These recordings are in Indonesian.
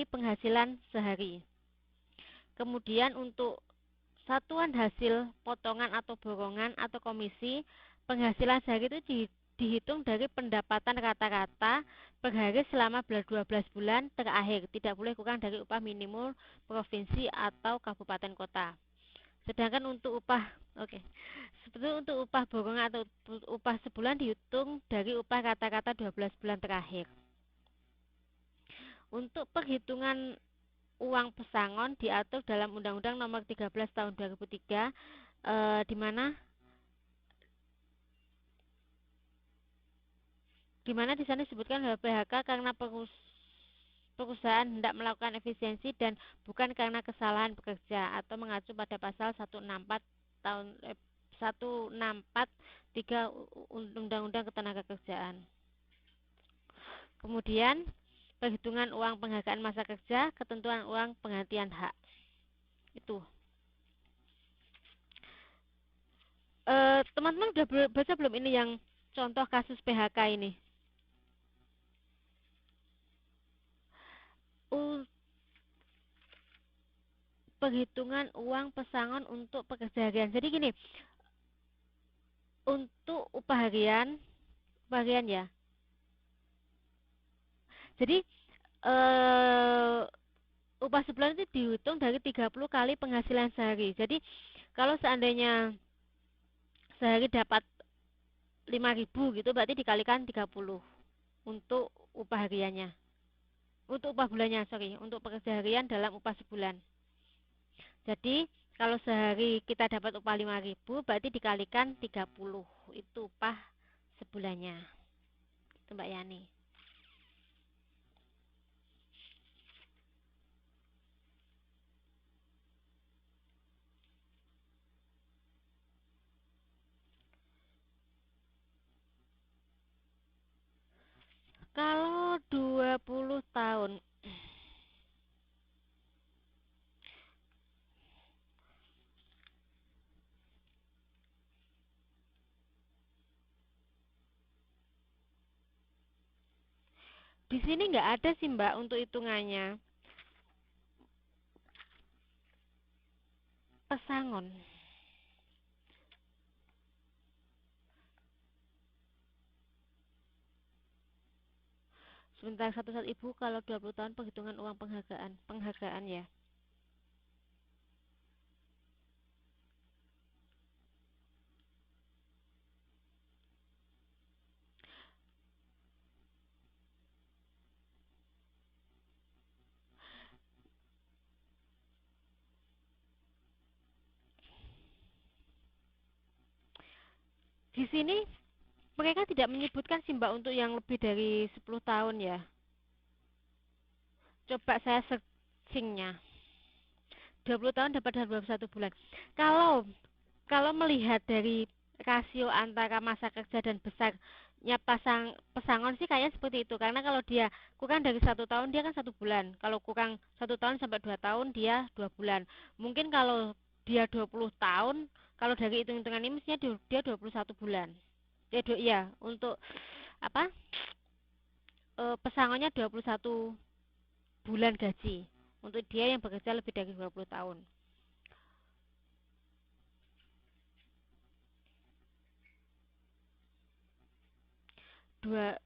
penghasilan sehari. Kemudian untuk satuan hasil potongan atau borongan atau komisi, penghasilan sehari itu dihitung dari pendapatan rata-rata per hari selama 12 bulan terakhir, tidak boleh kurang dari upah minimum provinsi atau kabupaten kota. Sedangkan untuk upah, oke, sebetulnya untuk upah borongan atau upah sebulan dihitung dari upah rata-rata 12 bulan terakhir. Untuk perhitungan uang pesangon diatur dalam Undang-Undang Nomor 13 Tahun 2003, di mana di sana disebutkan bahwa PHK karena perusahaan hendak melakukan efisiensi dan bukan karena kesalahan pekerja, atau mengacu pada pasal 164 tahun 164(3) Undang-Undang Ketenagakerjaan. Kemudian perhitungan uang penghargaan masa kerja, ketentuan uang penggantian hak. Itu. Teman-teman udah baca belum ini yang contoh kasus PHK ini? Perhitungan uang pesangon untuk pekerja harian. Jadi gini, untuk upah harian ya. Jadi upah sebulan itu dihitung dari 30 kali penghasilan sehari. Jadi kalau seandainya sehari dapat 5.000 gitu, berarti dikalikan 30 untuk upah hariannya. Untuk upah bulannya, sorry, untuk pekerja harian dalam upah sebulan. Jadi kalau sehari kita dapat upah 5.000, berarti dikalikan 30, itu upah sebulannya. Itu Mbak Yani. Kalau 20 tahun, di sini nggak ada sih Mbak untuk hitungannya. Pesangon. Sebentar, satu saat Ibu, kalau 20 tahun perhitungan uang penghargaan ya. Di sini mereka tidak menyebutkan sih Mbak untuk yang lebih dari 10 tahun ya. Coba saya searchingnya. 20 tahun dapat 21 bulan. Kalau kalau melihat dari rasio antara masa kerja dan besarnya pesangon sih kayaknya seperti itu. Karena kalau dia kurang dari 1 tahun dia kan 1 bulan. Kalau kurang 1 tahun sampai 2 tahun dia 2 bulan. Mungkin kalau dia 20 tahun, kalau dari hitung-hitungan ini mestinya dia 21 bulan. Ya, untuk apa? Pesangonnya 21 bulan gaji untuk dia yang bekerja lebih dari 20 tahun. Dua,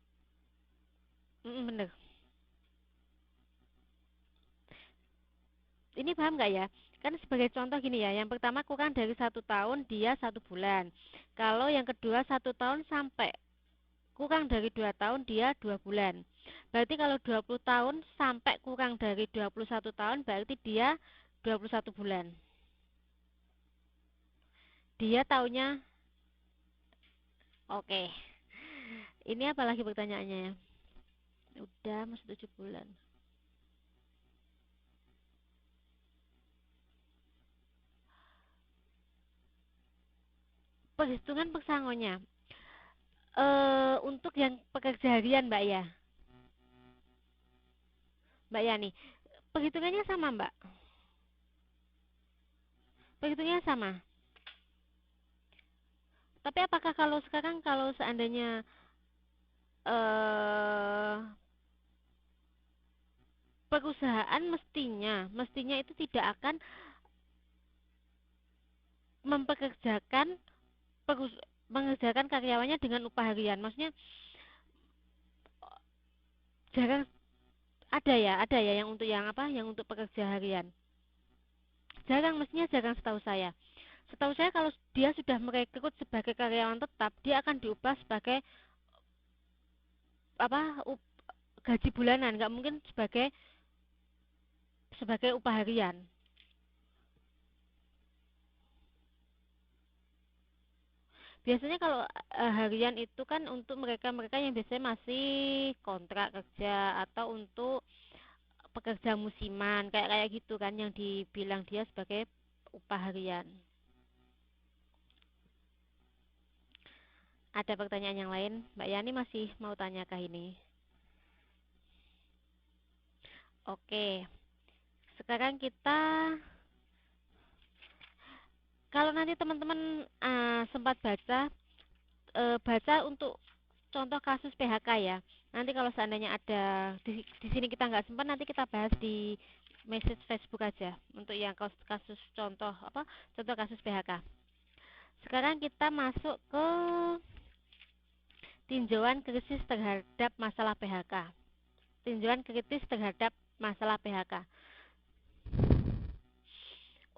bener. Ini paham nggak ya? Kan sebagai contoh gini ya, yang pertama kurang dari 1 tahun dia 1 bulan. Kalau yang kedua 1 tahun sampai kurang dari 2 tahun dia 2 bulan. Berarti kalau 20 tahun sampai kurang dari 21 tahun berarti dia 21 bulan. Dia taunya, oke. Ini apa lagi pertanyaannya ya? Udah masih 7 bulan. Perhitungan pesangonnya. Untuk yang pekerja harian Mbak ya, Mbak Yani, perhitungannya sama Mbak. Perhitungannya sama. Tapi apakah kalau sekarang kalau seandainya eh perusahaan mestinya itu tidak akan mempekerjakan mengerjakan karyawannya dengan upah harian. Maksudnya jarang ada ya yang untuk yang untuk pekerja harian. Mestinya jarang setahu saya. Setahu saya kalau dia sudah merekrut sebagai karyawan tetap, dia akan diubah sebagai apa gaji bulanan, nggak mungkin sebagai upah harian. Biasanya kalau harian itu kan untuk mereka-mereka yang biasanya masih kontrak kerja atau untuk pekerja musiman kayak kayak gitu kan yang dibilang dia sebagai upah harian. Ada pertanyaan yang lain? Mbak Yani masih mau tanyakah ini? Oke, sekarang kita kalau nanti teman-teman sempat baca untuk contoh kasus PHK ya. Nanti kalau seandainya ada di sini kita nggak sempat, nanti kita bahas di message Facebook aja untuk yang kasus contoh kasus PHK. Sekarang kita masuk ke tinjauan kritis terhadap masalah PHK. Tinjauan kritis terhadap masalah PHK.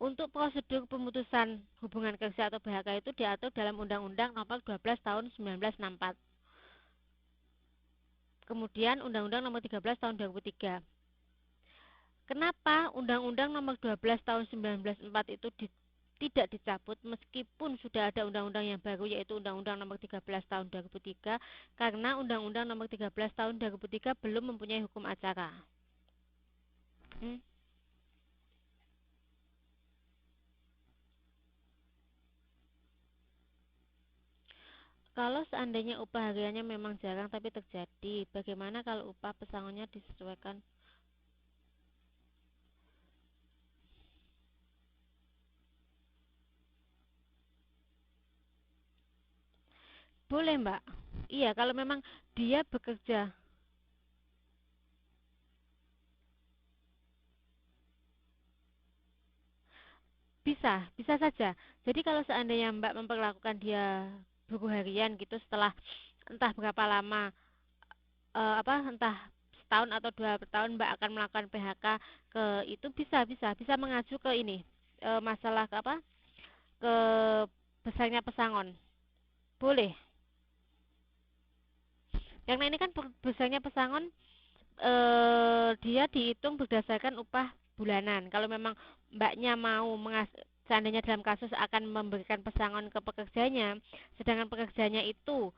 Untuk prosedur pemutusan hubungan kerja atau PHK itu diatur dalam Undang-Undang Nomor 12 Tahun 1964. Kemudian Undang-Undang Nomor 13 Tahun 2003. Kenapa Undang-Undang Nomor 12 Tahun 1964 itu tidak dicabut meskipun sudah ada undang-undang yang baru yaitu Undang-Undang Nomor 13 Tahun 2003? Karena Undang-Undang Nomor 13 Tahun 2003 belum mempunyai hukum acara. Kalau seandainya upah hariannya memang jarang tapi terjadi, bagaimana kalau upah pesangonnya disesuaikan? Boleh, Mbak. Iya, kalau memang dia bekerja. Bisa saja. Jadi kalau seandainya Mbak memperlakukan dia buruh harian gitu setelah entah berapa lama entah setahun atau 2 tahun Mbak akan melakukan PHK ke itu bisa mengacu ke ini masalah ke besarnya pesangon. Boleh. Karena ini kan besarnya pesangon dia dihitung berdasarkan upah bulanan. Kalau memang Mbaknya mau seandainya dalam kasus akan memberikan pesangon ke pekerjanya, sedangkan pekerjanya itu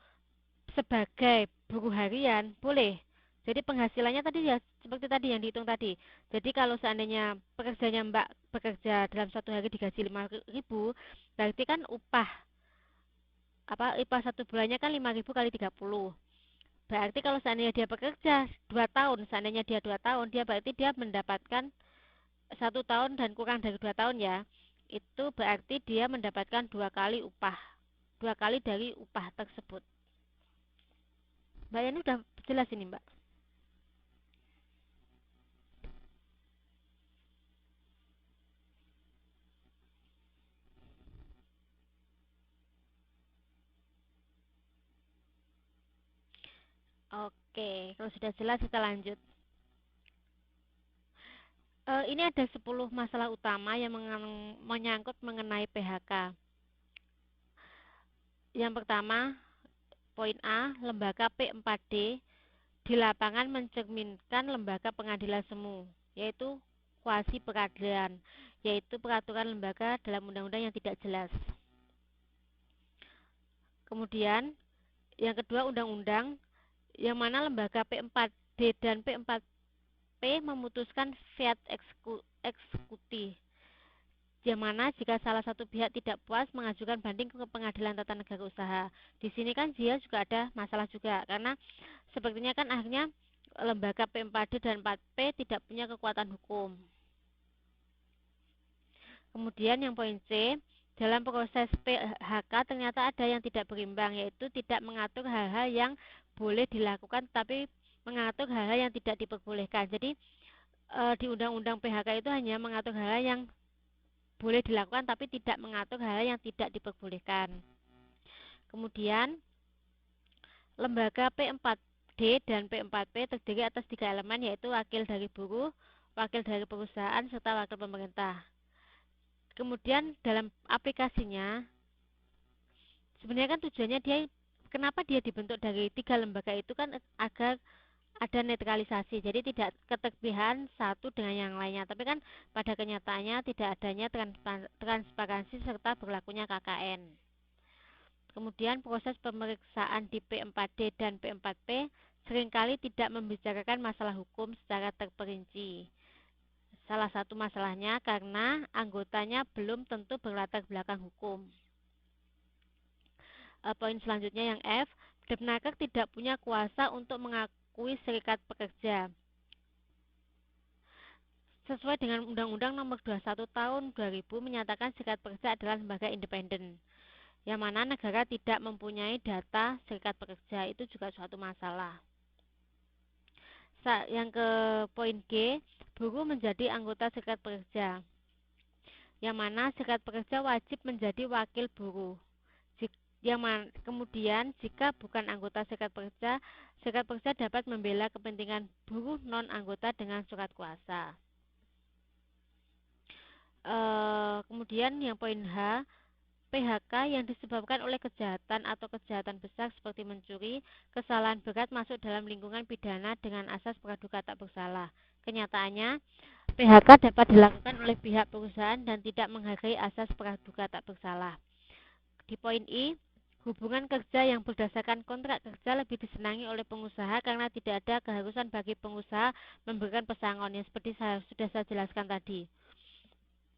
sebagai buruh harian, boleh. Jadi penghasilannya tadi ya seperti tadi yang dihitung tadi. Jadi kalau seandainya pekerjanya Mbak bekerja dalam satu hari digaji 5.000, berarti kan upah satu bulannya kan 5.000 kali 30. Berarti kalau seandainya dia bekerja 2 tahun, seandainya dia 2 tahun, berarti dia mendapatkan 1 tahun dan kurang dari 2 tahun ya. Itu berarti dia mendapatkan 2 kali upah. 2 kali dari upah tersebut. Mbak Yani udah jelas ini, Mbak. Oke, kalau sudah jelas kita lanjut. Ini ada 10 masalah utama yang menyangkut mengenai PHK. Yang pertama, poin A, lembaga P4D di lapangan mencerminkan lembaga pengadilan semu, yaitu kuasi peradilan, yaitu peraturan lembaga dalam undang-undang yang tidak jelas. Kemudian, yang kedua undang-undang yang mana lembaga P4D dan P4P memutuskan fiat eksekutif, yang mana jika salah satu pihak tidak puas mengajukan banding ke pengadilan tata negara usaha. Di sini kan dia juga ada masalah juga karena sepertinya kan akhirnya lembaga P4D dan 4P tidak punya kekuatan hukum. Kemudian yang poin C, dalam proses PHK ternyata ada yang tidak berimbang, yaitu tidak mengatur hal-hal yang boleh dilakukan tapi mengatur hal-hal yang tidak diperbolehkan. Jadi di undang-undang PHK itu hanya mengatur hal yang boleh dilakukan tapi tidak mengatur hal yang tidak diperbolehkan. Kemudian lembaga P4D dan P4P terdiri atas 3 elemen, yaitu wakil dari buruh, wakil dari perusahaan, serta wakil pemerintah. Kemudian dalam aplikasinya, sebenarnya kan tujuannya kenapa dia dibentuk dari 3 lembaga itu kan agar ada netralisasi, jadi tidak keterpihakan satu dengan yang lainnya. Tapi kan pada kenyataannya tidak adanya transparansi serta berlakunya KKN. Kemudian proses pemeriksaan di P4D dan P4P seringkali tidak membicarakan masalah hukum secara terperinci. Salah satu masalahnya karena anggotanya belum tentu berlatar belakang hukum. Poin selanjutnya yang F, Depnaker tidak punya kuasa untuk mengakui serikat pekerja. Sesuai dengan Undang-Undang Nomor 21 Tahun 2000 menyatakan serikat pekerja adalah lembaga independen, yang mana negara tidak mempunyai data serikat pekerja. Itu juga suatu masalah. Yang ke poin G, buruh menjadi anggota serikat pekerja, yang mana serikat pekerja wajib menjadi wakil buruh. Kemudian jika bukan anggota serikat pekerja dapat membela kepentingan buruh non anggota dengan surat kuasa. Kemudian yang poin H, PHK yang disebabkan oleh kejahatan atau kejahatan besar seperti mencuri, kesalahan berat masuk dalam lingkungan pidana dengan asas praduga tak bersalah. Kenyataannya, PHK dapat dilakukan oleh pihak perusahaan dan tidak menghargai asas praduga tak bersalah. Di poin I, hubungan kerja yang berdasarkan kontrak kerja lebih disenangi oleh pengusaha karena tidak ada keharusan bagi pengusaha memberikan pesangon, yang seperti sudah saya jelaskan tadi.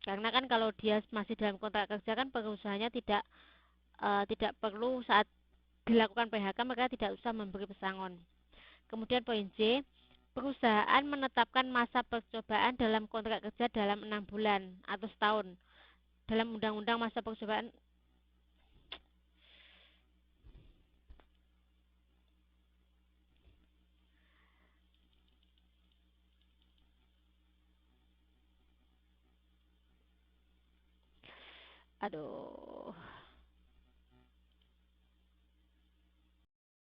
Karena kan kalau dia masih dalam kontrak kerja kan perusahaannya tidak perlu saat dilakukan PHK mereka tidak usah memberi pesangon. Kemudian poin J, perusahaan menetapkan masa percobaan dalam kontrak kerja dalam 6 bulan atau setahun. Dalam undang-undang masa percobaan aduh